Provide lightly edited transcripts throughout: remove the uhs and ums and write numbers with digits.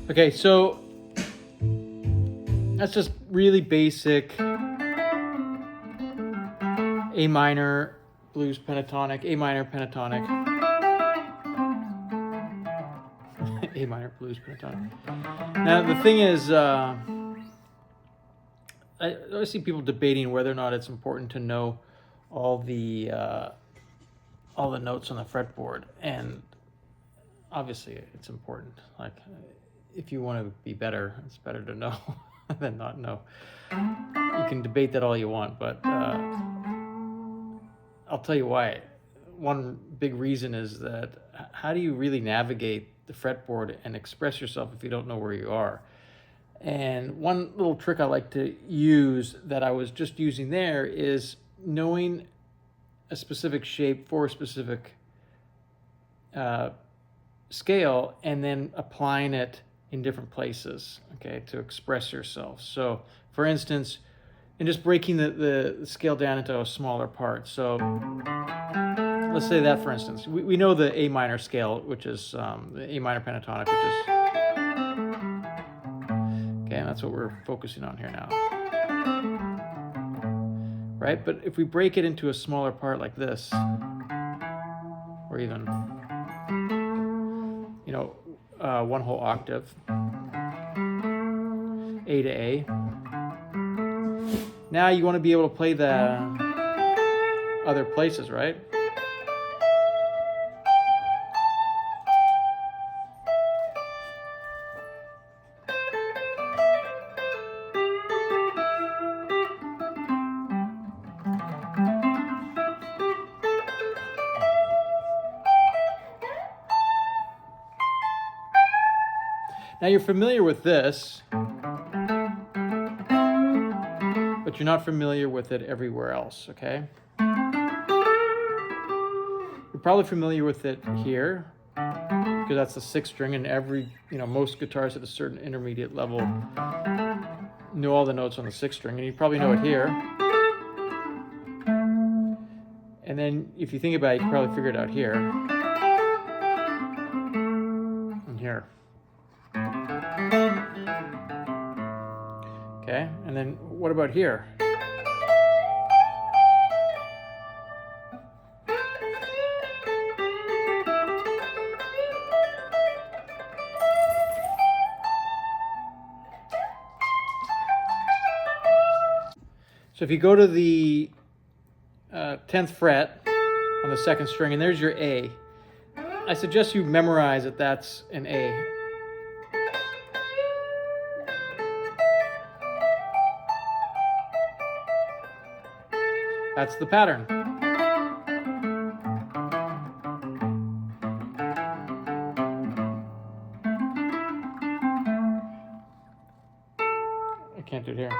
Okay, so that's just really basic A minor blues pentatonic, A minor pentatonic, A minor blues pentatonic. Now the thing is, I always see people debating whether or not it's important to know all the notes on the fretboard, and obviously it's important. Like, if you want to be better, it's better to know than not know. You can debate that all you want, but I'll tell you why. One big reason is that how do you really navigate the fretboard and express yourself if you don't know where you are? And one little trick I like to use that I was just using there is knowing a specific shape for a specific scale and then applying it in different places, okay, to express yourself. So, for instance, and just breaking the scale down into a smaller part. So let's say that, for instance, we know the A minor scale, which is the A minor pentatonic, which is, okay, and that's what we're focusing on here now. Right? But if we break it into a smaller part like this, or even, one whole octave, A to A. Now you want to be able to play the other places, right? Now you're familiar with this, but you're not familiar with it everywhere else, okay? You're probably familiar with it here, because that's the sixth string, and most guitarists at a certain intermediate level know all the notes on the sixth string, and you probably know it here. And then if you think about it, you can probably figure it out here. And here. Okay, and then what about here? So if you go to the 10th fret on the second string, and there's your A, I suggest you memorize that that's an A. That's the pattern. I can't do it here.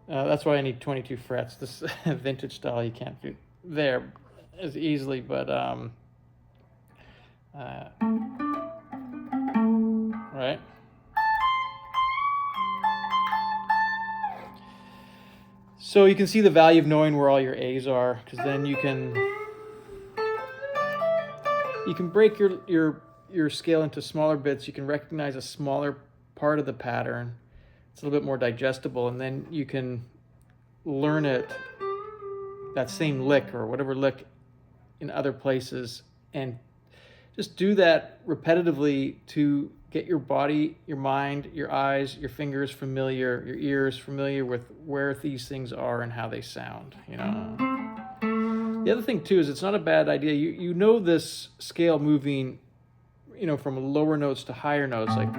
That's why I need 22 frets. This vintage style you can't do there as easily, but right? So you can see the value of knowing where all your A's are, because then you can break your scale into smaller bits. You can recognize a smaller part of the pattern. It's a little bit more digestible, and then you can learn that same lick or whatever lick in other places, and just do that repetitively to get your body, your mind, your eyes, your fingers familiar, your ears familiar with where these things are and how they sound, The other thing too is it's not a bad idea. You know this scale moving, from lower notes to higher notes, like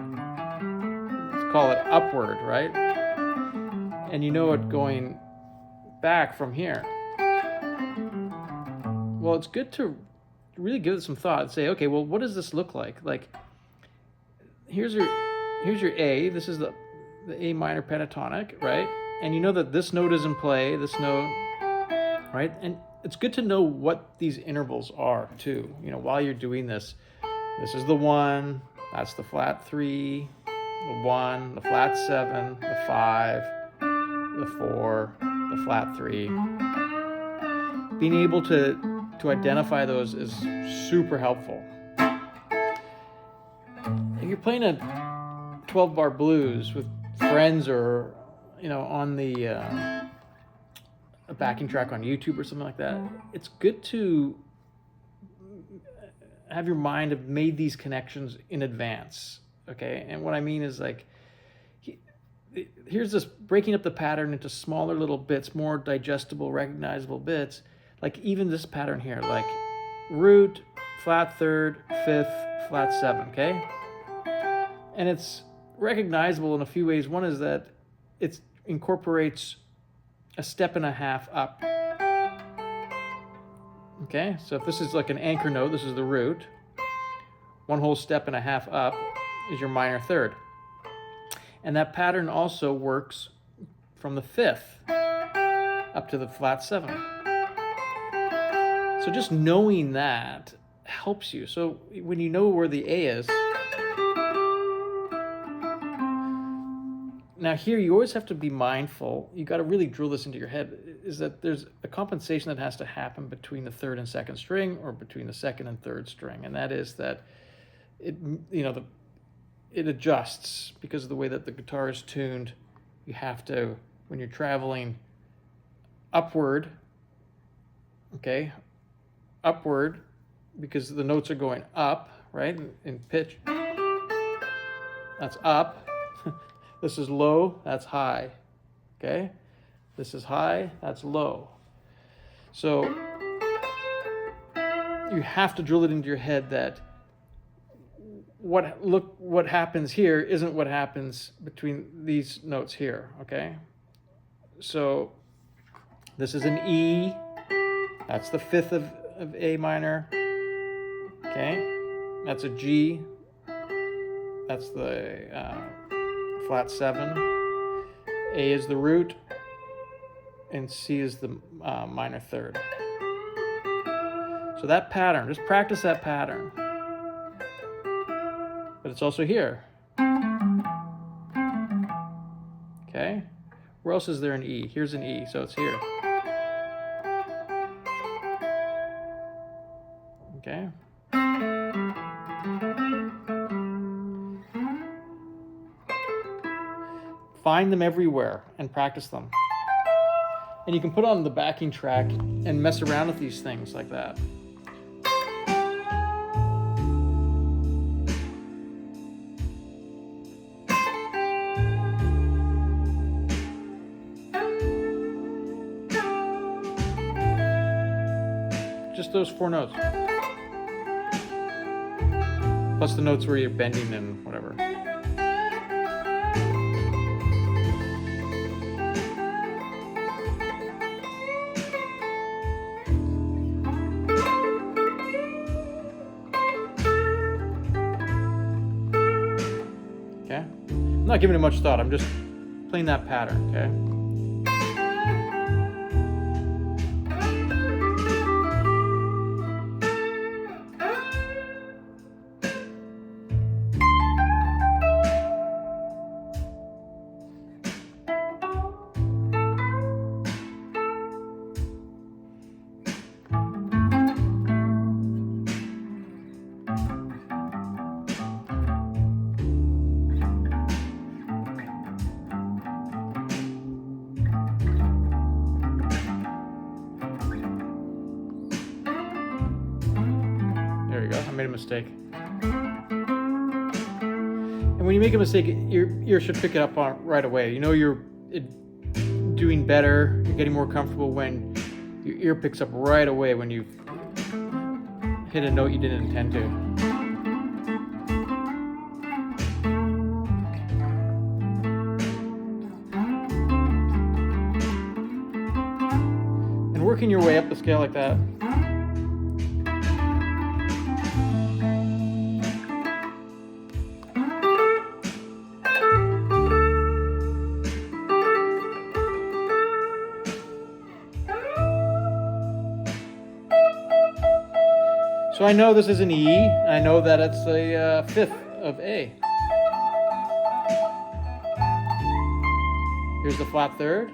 let's call it upward, right? And you know it going back from here. Well, it's good to really give it some thought and say, okay, well, what does this look like? Like, here's your A. This is the A minor pentatonic, right? And you know that this note is in play, this note, right? And it's good to know what these intervals are too. While you're doing this, this is the 1, that's the flat 3, the 1, the flat 7, the 5, the 4, the flat 3. Being able to to identify those is super helpful. If you're playing a 12-bar blues with friends, or on the a backing track on YouTube or something like that, it's good to have your mind have made these connections in advance. Okay, and what I mean is, like, here's this breaking up the pattern into smaller little bits, more digestible, recognizable bits. Like even this pattern here, like root, flat third, fifth, flat seven, okay? And it's recognizable in a few ways. One is that it incorporates a step and a half up. Okay, so if this is like an anchor note, this is the root. One whole step and a half up is your minor third. And that pattern also works from the fifth up to the flat seven. So just knowing that helps you. So when you know where the A is, now here you always have to be mindful, you got to really drill this into your head, is that there's a compensation that has to happen between the third and second string, or between the second and third string. And that is that it adjusts because of the way that the guitar is tuned. You have to, when you're traveling upward, okay, upward, because the notes are going up, right, in pitch. That's up. This is low, that's high, okay? This is high, that's low. So you have to drill it into your head that what happens here isn't what happens between these notes here, okay? So this is an E, that's the fifth of A minor, okay? That's a G, that's the flat seven. A is the root, and C is the minor third. So that pattern, just practice that pattern. But it's also here. Okay? Where else is there an E? Here's an E, so it's here. Okay? Find them everywhere and practice them. And you can put on the backing track and mess around with these things like that. Just those four notes. Plus the notes where you're bending and whatever. Okay? I'm not giving it much thought, I'm just playing that pattern, okay? There you go, I made a mistake. And when you make a mistake, your ear should pick it up on right away. You know you're doing better, you're getting more comfortable when your ear picks up right away when you hit a note you didn't intend to. And working your way up the scale like that. So I know this is an E, and I know that it's a fifth of A. Here's the flat third.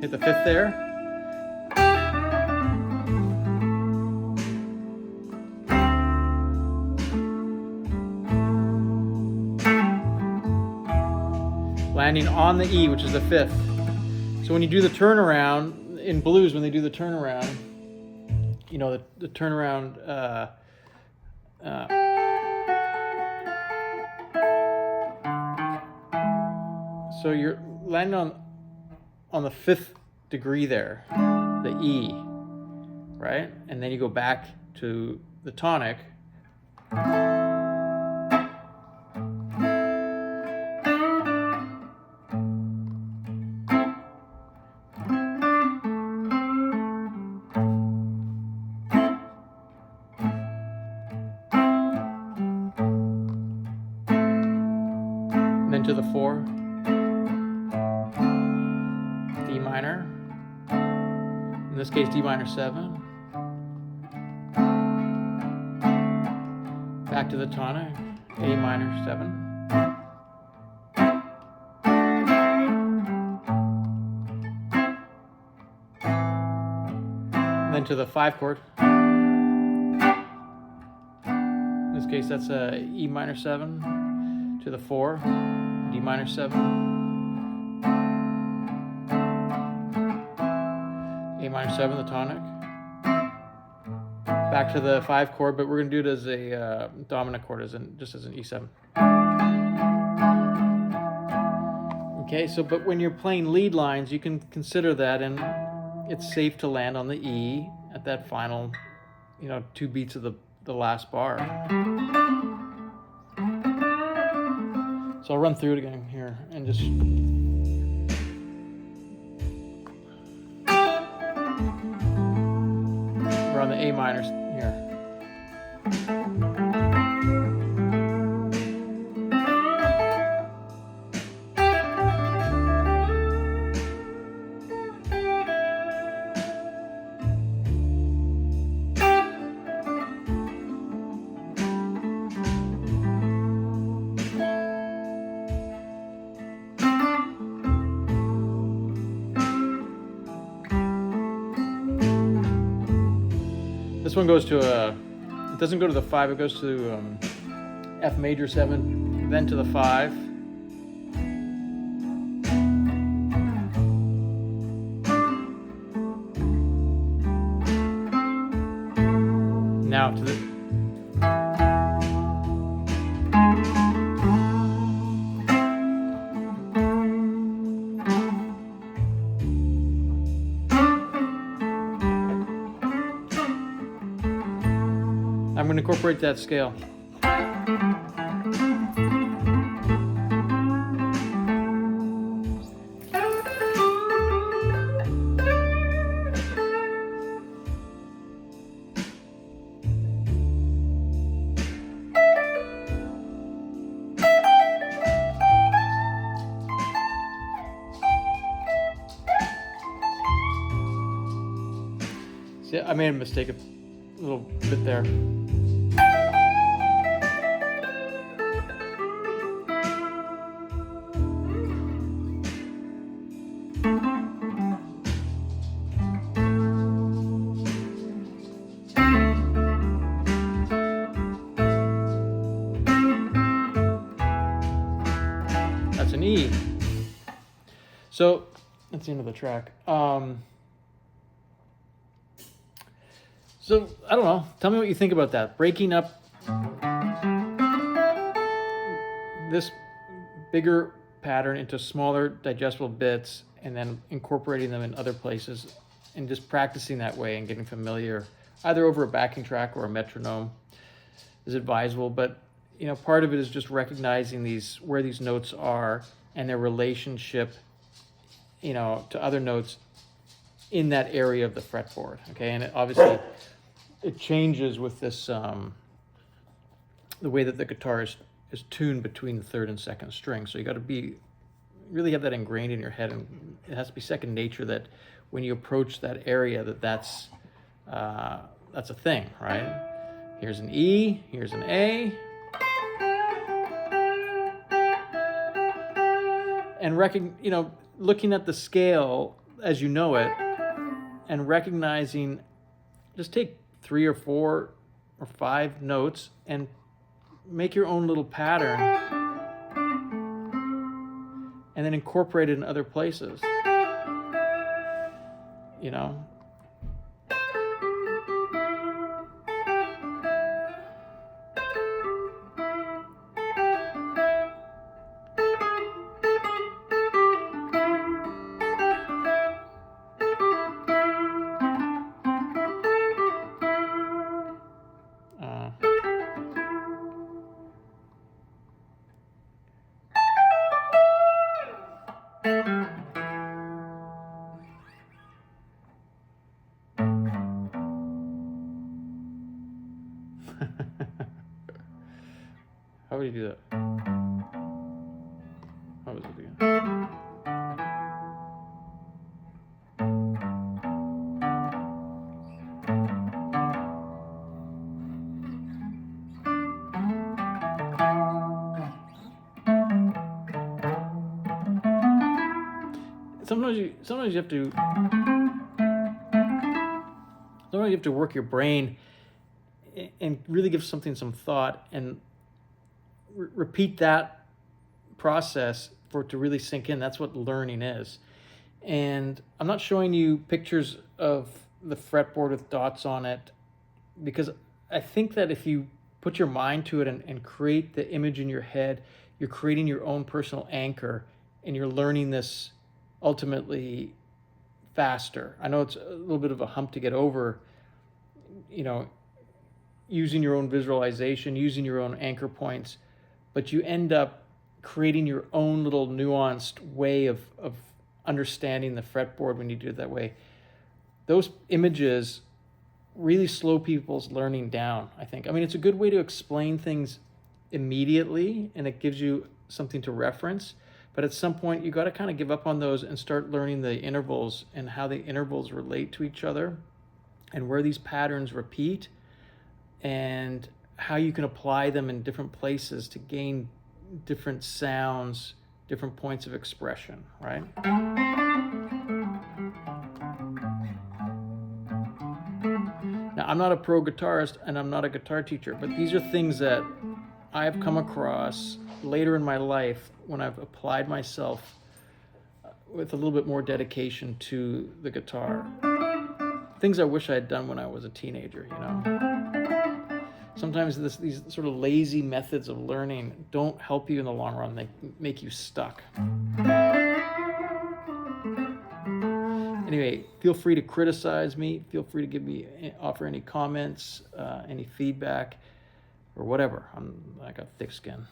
hit the 5th there. Landing on the E, which is the 5th. So when you do the turnaround, in blues, when they do the turnaround, you know, the turnaround, so you're landing on the 5th degree there, the E, right? And then you go back to the tonic. Then to the 4, D minor, in this case D minor 7, back to the tonic, A minor 7, and then to the 5 chord. In this case that's a E minor 7, to the 4, D minor 7, A minor 7, the tonic, back to the 5 chord, but we're going to do it as a dominant chord, just as an E7. Okay, so but when you're playing lead lines, you can consider that, and it's safe to land on the E at that final, you know, 2 beats of the last bar. So I'll run through it again here and just... We're on the A minor here. This one goes to it doesn't go to the 5, it goes to F major 7, then to the 5. Now to the... I'm going to incorporate that scale. See, I made a mistake a little bit there. That's an E. So that's the end of the track. So I don't know. Tell me what you think about that. Breaking up this bigger pattern into smaller digestible bits and then incorporating them in other places and just practicing that way and getting familiar either over a backing track or a metronome is advisable. But you know, part of it is just recognizing where these notes are and their relationship, you know, to other notes in that area of the fretboard. Okay, and obviously it changes with this the way that the guitar is tuned between the 3rd and 2nd string. So you got to really have that ingrained in your head, and it has to be second nature that when you approach that area that's a thing, right? Here's an E, here's an A, and looking at the scale as you know it, and recognizing, just take 3 or 4 or 5 notes and make your own little pattern, and then incorporate it in other places, you know. How would you do that? How was it again? Sometimes you have to work your brain and really give something some thought, and repeat that process for it to really sink in. That's what learning is. And I'm not showing you pictures of the fretboard with dots on it, because I think that if you put your mind to it and create the image in your head, you're creating your own personal anchor, and you're learning this ultimately faster. I know it's a little bit of a hump to get over, you know, using your own visualization, using your own anchor points, but you end up creating your own little nuanced way of understanding the fretboard when you do it that way. Those images really slow people's learning down, I think. I mean, it's a good way to explain things immediately, and it gives you something to reference. But at some point, you got to kind of give up on those and start learning the intervals and how the intervals relate to each other, and where these patterns repeat, and how you can apply them in different places to gain different sounds, different points of expression, right? Now, I'm not a pro guitarist and I'm not a guitar teacher, but these are things that I have come across later in my life when I've applied myself with a little bit more dedication to the guitar. Things I wish I had done when I was a teenager, you know. Sometimes these sort of lazy methods of learning don't help you in the long run. They make you stuck. Anyway, feel free to criticize me. Feel free to offer any comments, any feedback, or whatever. I got thick skin.